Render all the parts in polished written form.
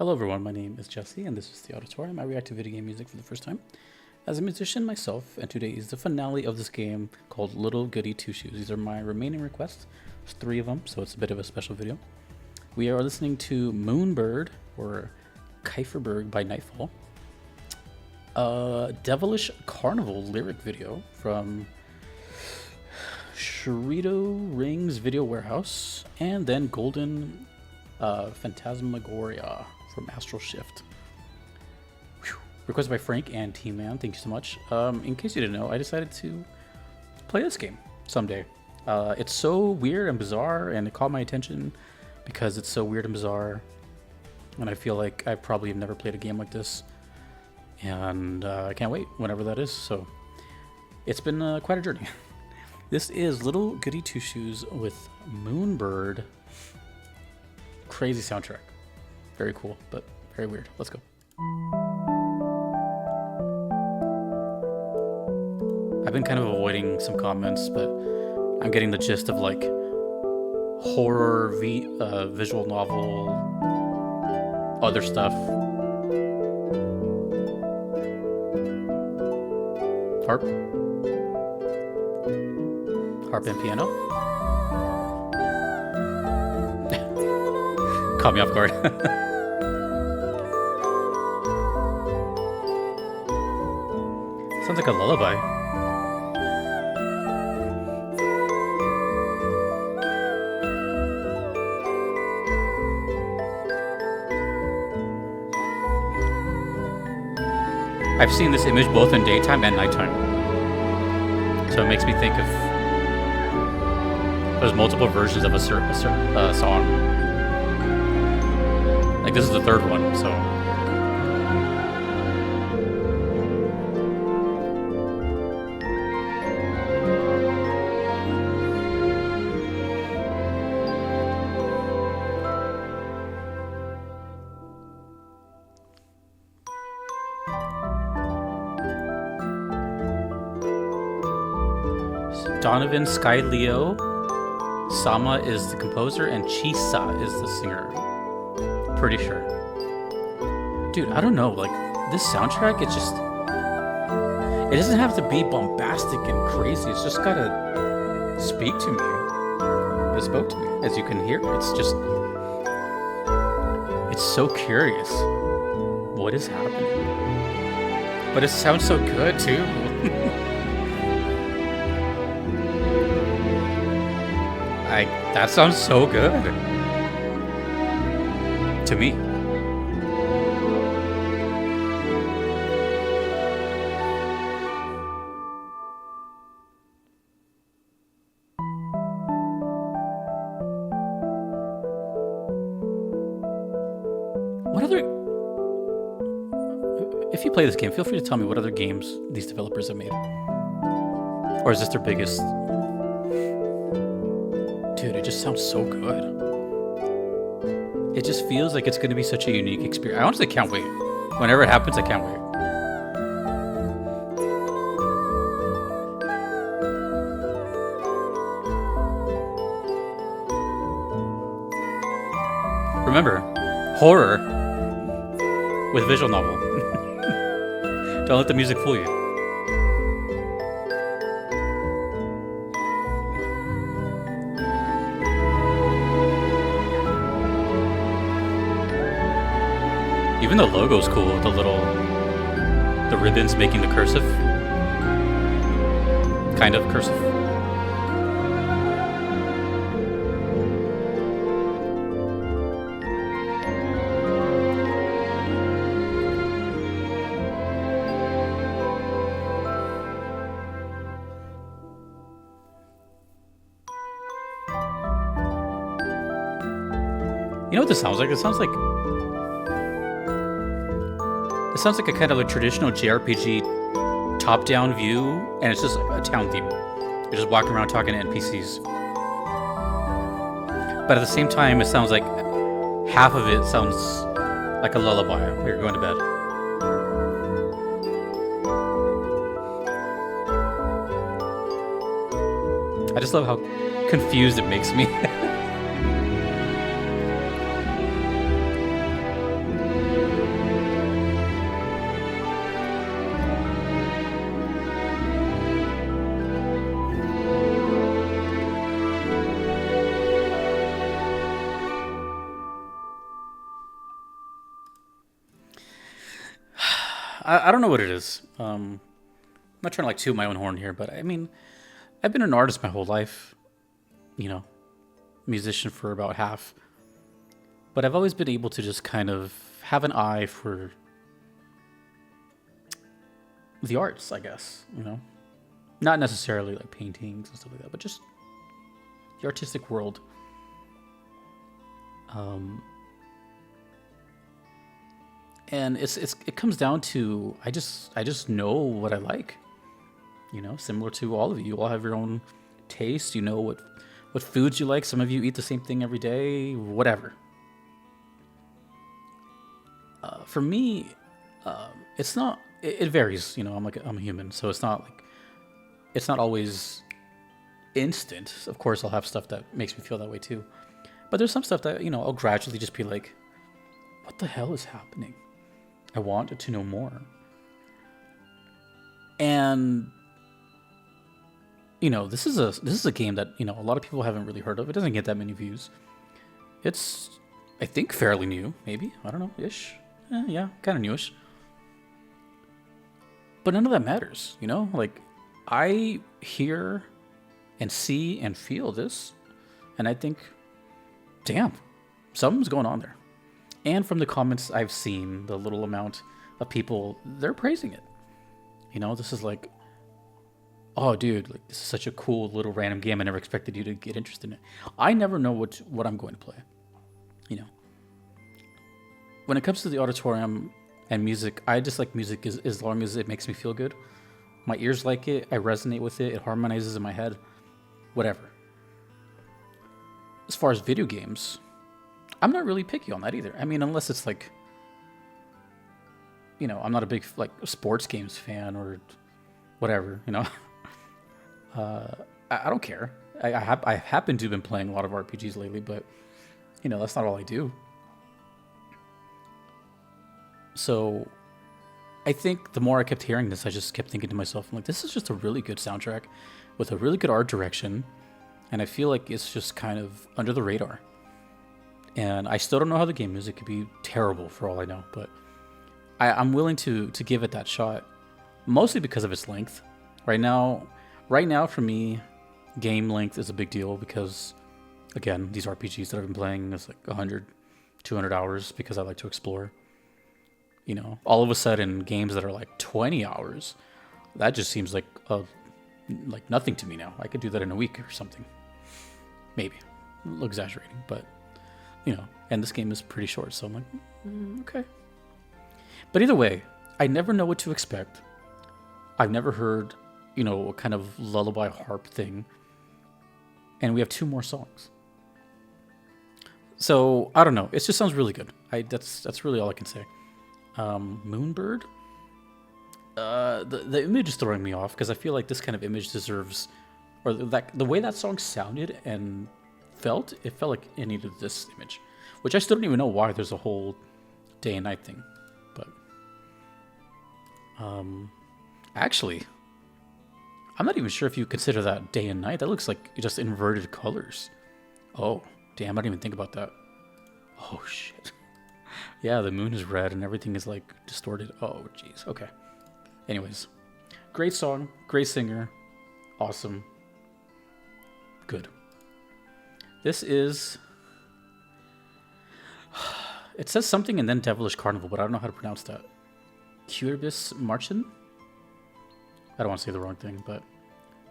Hello everyone, my name is Jesse and this is the Auditorium. I react to video game music for the first time as a musician myself, and today is the finale of this game called Little Goody Two Shoes. These are my remaining requests. There's 3 of them, so it's a bit of a special video. We are listening to Moonbird, or Kieferberg by Nightfall, Devilish Carnival lyric video from Shrito Rings Video Warehouse, and then Golden Phantasmagoria from Astral Shift. Whew. Requested by Frank and Team Man. Thank you so much. In case you didn't know, I decided to play this game someday. It's so weird and bizarre, and it caught my attention because it's so weird and bizarre, and I feel like I probably have never played a game like this, and I can't wait whenever that is. So it's been quite a journey. This is Little Goody Two Shoes with Moonbird. Crazy soundtrack. Very cool, but very weird. Let's go. I've been kind of avoiding some comments, but I'm getting the gist of like horror, visual novel, other stuff. Harp and piano. Caught me off guard. Sounds like a lullaby. I've seen this image both in daytime and nighttime, so it makes me think of there's multiple versions of a song. Like, this is the 3rd one, so. Donovan Sky Leo, Sama is the composer, and Chisa is the singer. Pretty sure. Dude, I don't know, like, this soundtrack, it doesn't have to be bombastic and crazy. It's just gotta speak to me. It spoke to me, as you can hear. It's so curious. What is happening? But it sounds so good, too. That sounds so good. To me. What other... If you play this game, feel free to tell me what other games these developers have made. Or is this their biggest... Dude, it just sounds so good. It just feels like it's going to be such a unique experience. I honestly can't wait. Whenever it happens, I can't wait. Remember, horror with visual novel. Don't let the music fool you. Even the logo's cool, the ribbons making the cursive. Kind of cursive. You know what this sounds like? It sounds like a kind of a traditional JRPG top-down view, and it's just a town theme. You're just walking around talking to NPCs. But at the same time, it sounds like half of it sounds like a lullaby when you're going to bed. I just love how confused it makes me. I don't know what it is. I'm not trying to like toot my own horn here, but I mean, I've been an artist my whole life. You know, musician for about half. But I've always been able to just kind of have an eye for the arts, I guess, you know? Not necessarily like paintings and stuff like that, but just the artistic world. And it comes down to I just know what I like. You know, similar to all of you. You all have your own taste, you know what foods you like. Some of you eat the same thing every day, whatever. For me, it's not. It varies. You know, I'm a human, so it's not always instant. Of course, I'll have stuff that makes me feel that way too. But there's some stuff that, you know, I'll gradually just be like, what the hell is happening? I wanted to know more. And you know, this is a game that, you know, a lot of people haven't really heard of. It doesn't get that many views. It's, I think, fairly new, maybe. I don't know, ish. Yeah, kind of newish. But none of that matters, you know? Like, I hear and see and feel this, and I think, damn, something's going on there. And from the comments I've seen, the little amount of people, they're praising it. You know, this is like, oh, dude, like, this is such a cool little random game. I never expected you to get interested in it. I never know what I'm going to play. You know, when it comes to the auditorium and music, I just like music as long as it makes me feel good. My ears like it. I resonate with it. It harmonizes in my head. Whatever. As far as video games, I'm not really picky on that either. I mean, unless it's like, you know, I'm not a big like sports games fan or whatever, you know. I don't care. I happen to have been playing a lot of RPGs lately, but, you know, that's not all I do. So I think the more I kept hearing this, I just kept thinking to myself, I'm like, this is just a really good soundtrack with a really good art direction. And I feel like it's just kind of under the radar. And I still don't know how the game is. It could be terrible for all I know, but I'm willing to give it that shot, mostly because of its length. Right now, for me, game length is a big deal because, again, these RPGs that I've been playing is like 100, 200 hours because I like to explore. You know, all of a sudden, games that are like 20 hours, that just seems like nothing to me now. I could do that in a week or something. Maybe. A little exaggerating, but, you know, and this game is pretty short, so I'm like, okay. But either way, I never know what to expect. I've never heard, you know, a kind of lullaby harp thing. And we have 2 more songs. So, I don't know. It just sounds really good. That's really all I can say. Moonbird? The image is throwing me off because I feel like this kind of image deserves, or the way that song sounded and felt, it felt like it needed this image. Which I still don't even know why there's a whole day and night thing. But, actually, I'm not even sure if you consider that day and night. That looks like just inverted colors. Oh, damn, I didn't even think about that. Oh, shit. Yeah, the moon is red and everything is, like, distorted. Oh, jeez. Okay. Anyways. Great song. Great singer. Awesome. Good. This is... It says something and then Devilish Carnival, but I don't know how to pronounce that. Curbis Marchin? I don't want to say the wrong thing, but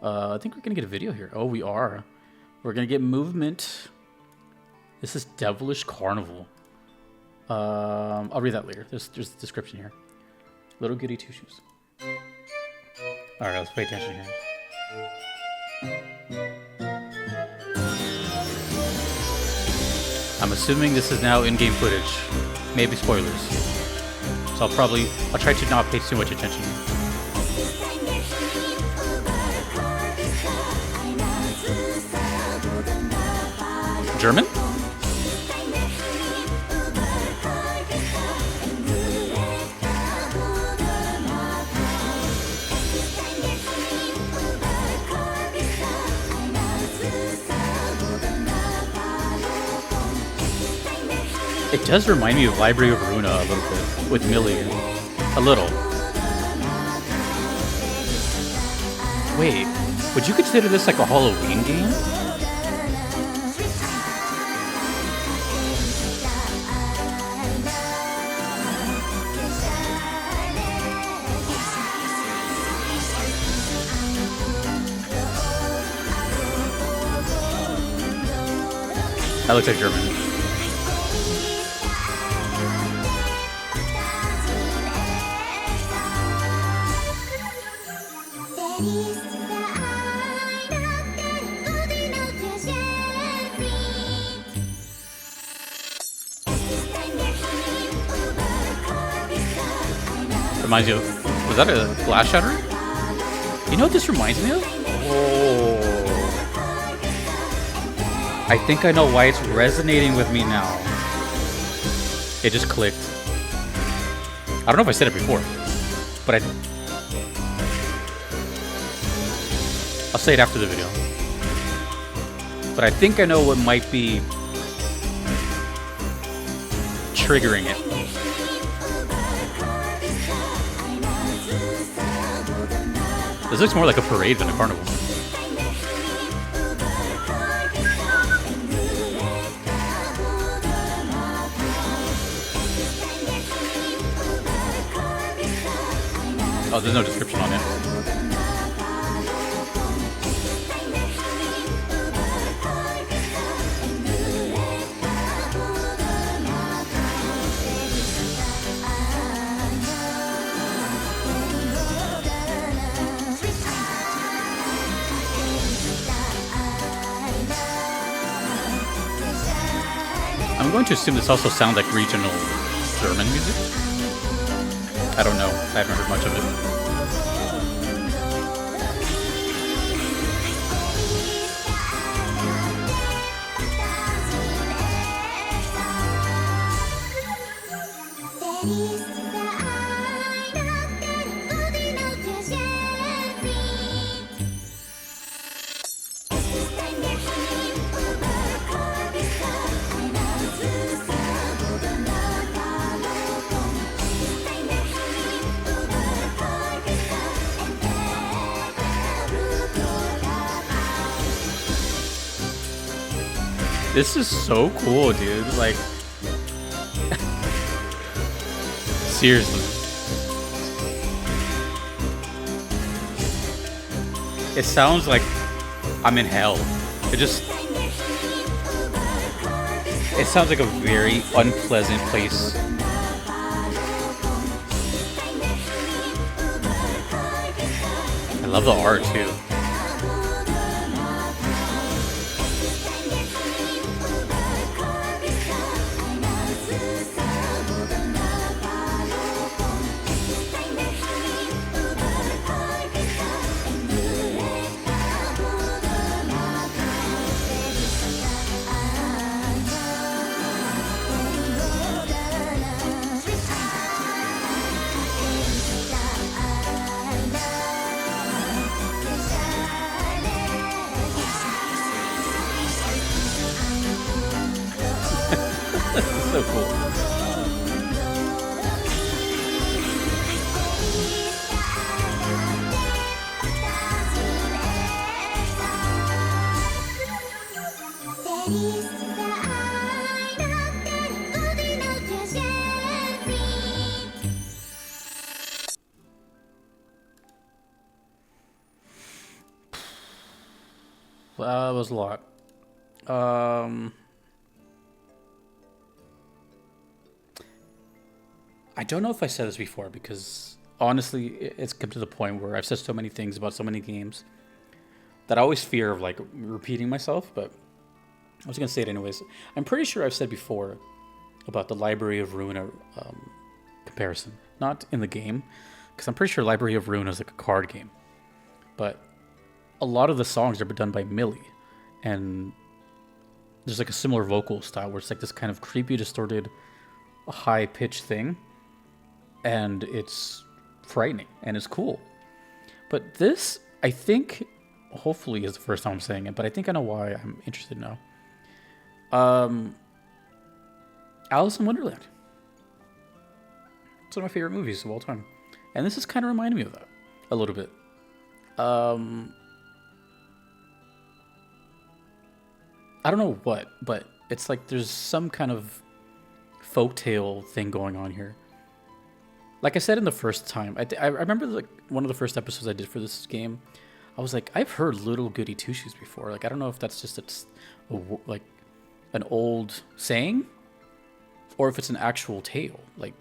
I think we're going to get a video here. Oh, we are. We're going to get movement. This is Devilish Carnival. I'll read that later. There's a description here. Little Goody 2 Shoes. Alright, let's pay attention here. I'm assuming this is now in-game footage. Maybe spoilers. So I'll try to not pay too much attention. German? It does remind me of Library of Runa a little bit, with Millie. A little. Wait, would you consider this like a Halloween game? That looks like German. Reminds you of, was that a glass shatter? You know what this reminds me of? Oh. I think I know why it's resonating with me now. It just clicked. I don't know if I said it before, but I'll say it after the video. But I think I know what might be triggering it. This looks more like a parade than a carnival. Oh, there's no description on it. I'm going to assume this also sounds like regional German music. I don't know. I haven't heard much of it. This is so cool, dude. Like, seriously. It sounds like I'm in hell. It sounds like a very unpleasant place. I love the art too. So cool. That was a lot. I don't know if I said this before because honestly, it's come to the point where I've said so many things about so many games that I always fear of like repeating myself, but I was going to say it anyways. I'm pretty sure I've said before about the Library of Ruin comparison. Not in the game, because I'm pretty sure Library of Ruin is like a card game. But a lot of the songs are done by Millie, and there's like a similar vocal style where it's like this kind of creepy, distorted, high-pitched thing. And it's frightening, and it's cool. But this, I think, hopefully is the first time I'm saying it, but I think I know why I'm interested now. Alice in Wonderland. It's one of my favorite movies of all time. And this is kind of reminding me of that, a little bit. Um, I don't know what, but it's like there's some kind of folktale thing going on here. Like I said in the first time, I remember like one of the first episodes I did for this game. I was like, I've heard Little Goody Two Shoes before. Like I don't know if that's just like an old saying, or if it's an actual tale. Like,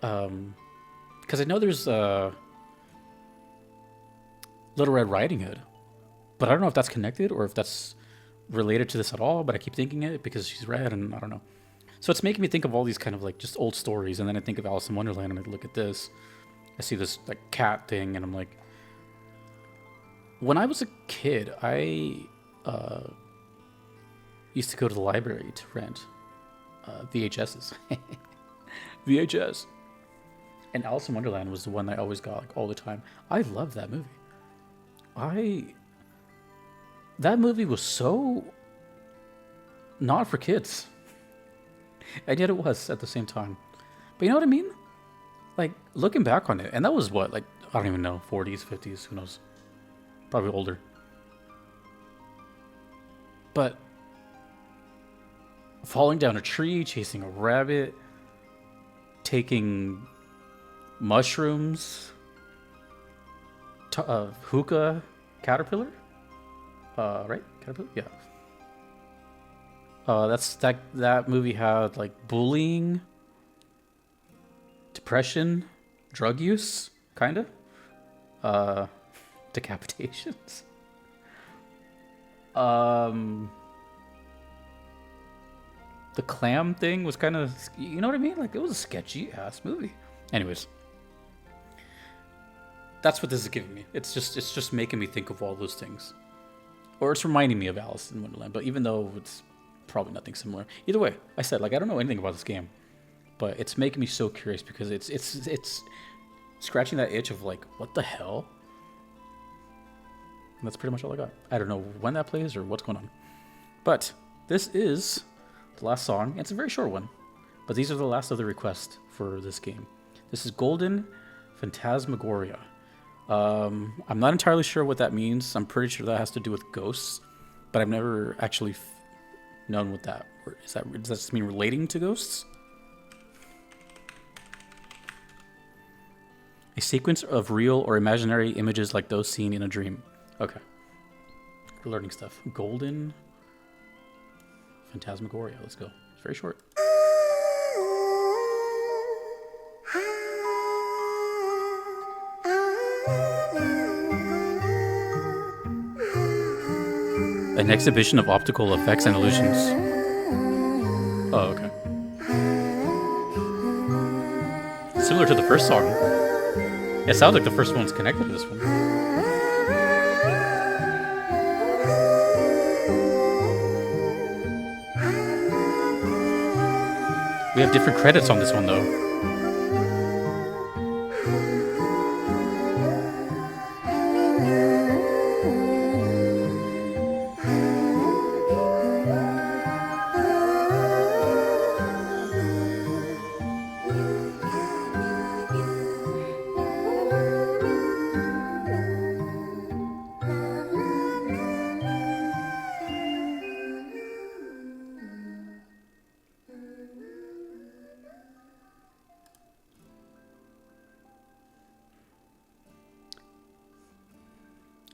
because I know there's Little Red Riding Hood, but I don't know if that's connected or if that's related to this at all. But I keep thinking it because she's red, and I don't know. So it's making me think of all these kind of like just old stories, and then I think of Alice in Wonderland, and I look at this, I see this like cat thing, and I'm like, when I was a kid, I used to go to the library to rent VHSs, VHS, and Alice in Wonderland was the one that I always got like all the time. I love that movie. That movie was so not for kids. And yet it was at the same time. But you know what I mean? Like, looking back on it, and that was what, like, I don't even know, 40s, 50s, who knows? Probably older. But falling down a tree, chasing a rabbit, taking mushrooms, hookah, caterpillar? Right? Caterpillar? Yeah. That movie had like bullying, depression, drug use, kinda, decapitations. The clam thing was kind of, you know what I mean? Like it was a sketchy ass movie. Anyways, that's what this is giving me. It's just making me think of all those things, or it's reminding me of Alice in Wonderland. But even though it's probably nothing similar. Either way, I said, like, I don't know anything about this game, but it's making me so curious because it's scratching that itch of like, what the hell? And that's pretty much all I got. I don't know when that plays or what's going on. But this is the last song. It's a very short one, but these are the last of the requests for this game. This is Golden Phantasmagoria. I'm not entirely sure what that means. I'm pretty sure that has to do with ghosts, but I've never actually known what that is. Does that just mean relating to ghosts? A sequence of real or imaginary images like those seen in a dream. Okay. We're learning stuff. Golden Phantasmagoria. Let's go. It's very short. An exhibition of optical effects and illusions. Oh, okay. Similar to the first song. It sounds like the first one's connected to this one. We have different credits on this one, though.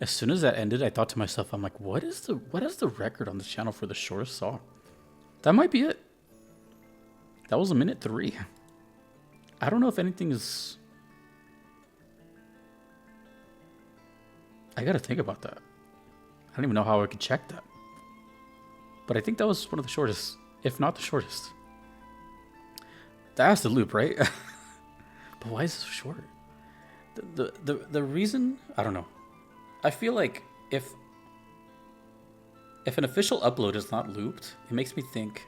As soon as that ended, I thought to myself, I'm like, what is the record on this channel for the shortest song? That might be it. That was 1:03. I don't know if anything is... I gotta think about that. I don't even know how I could check that. But I think that was one of the shortest, if not the shortest. That's the loop, right? But why is it so short? The reason, I don't know. I feel like if an official upload is not looped, it makes me think,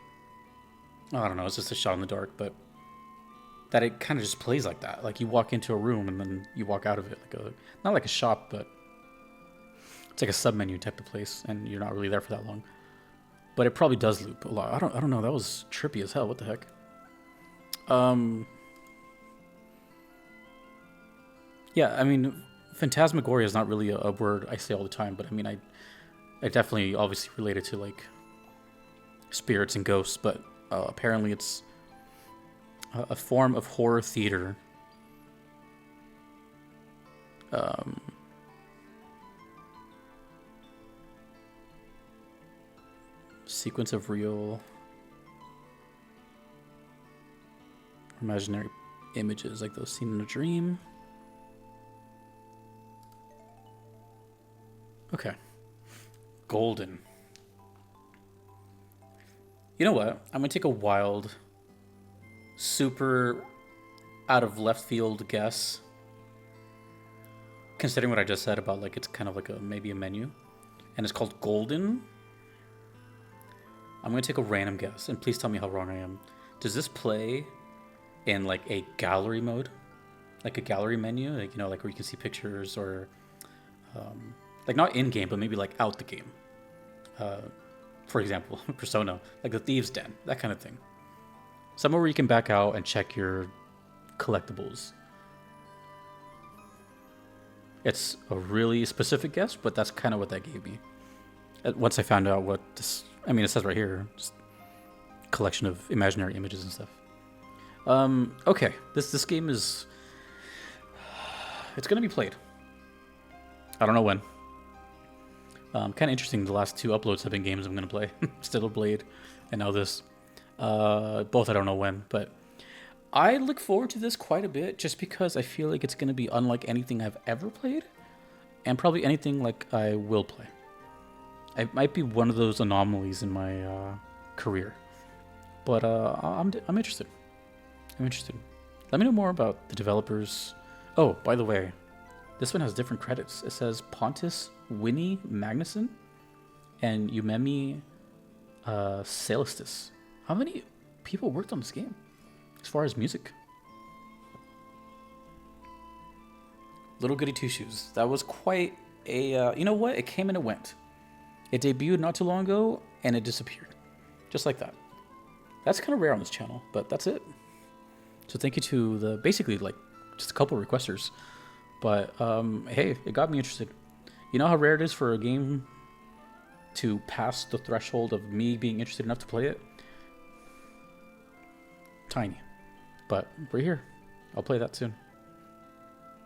oh, I don't know, it's just a shot in the dark, but that it kind of just plays like that. Like you walk into a room and then you walk out of it, like not like a shop, but it's like a sub-menu type of place, and you're not really there for that long. But it probably does loop a lot. I don't know. That was trippy as hell. What the heck? Yeah, I mean, Phantasmagoria is not really a word I say all the time, but I mean, I definitely obviously relate it to like spirits and ghosts, but apparently it's a form of horror theater. Sequence of real imaginary images like those seen in a dream. Okay. Golden. You know what? I'm gonna take a wild, super out of left field guess. Considering what I just said about like it's kind of like maybe a menu. And it's called Golden. I'm gonna take a random guess, and please tell me how wrong I am. Does this play in like a gallery mode? Like a gallery menu? Like, you know, like where you can see pictures or like not in game, but maybe like out the game. For example, Persona, like the Thieves' Den, that kind of thing. Somewhere where you can back out and check your collectibles. It's a really specific guess, but that's kind of what that gave me. Once I found out what this, I mean, it says right here, just collection of imaginary images and stuff. Okay, this game is, it's gonna be played. I don't know when. Kind of interesting. The last two uploads have been games I'm gonna play. Still Blade, and now this. Both I don't know when, but I look forward to this quite a bit, just because I feel like it's gonna be unlike anything I've ever played, and probably anything like I will play. It might be one of those anomalies in my career, but I'm interested. I'm interested. Let me know more about the developers. Oh, by the way, this one has different credits. It says Pontus Winnie Magnuson and Umemi Celestis. How many people worked on this game as far as music? Little Goody Two Shoes. That was quite a... you know what? It came and it went. It debuted not too long ago, and it disappeared. Just like that. That's kind of rare on this channel, but that's it. So thank you to the, basically, like, just a couple of requesters. But, hey, it got me interested. You know how rare it is for a game to pass the threshold of me being interested enough to play it? Tiny. But we're here. I'll play that soon.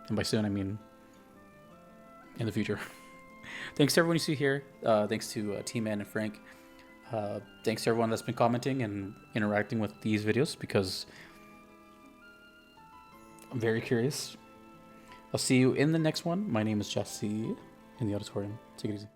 And by soon, I mean in the future. Thanks to everyone you see here. Thanks to T-Man and Frank. Thanks to everyone that's been commenting and interacting with these videos, because I'm very curious. I'll see you in the next one. My name is Jesse in the auditorium. Take it easy.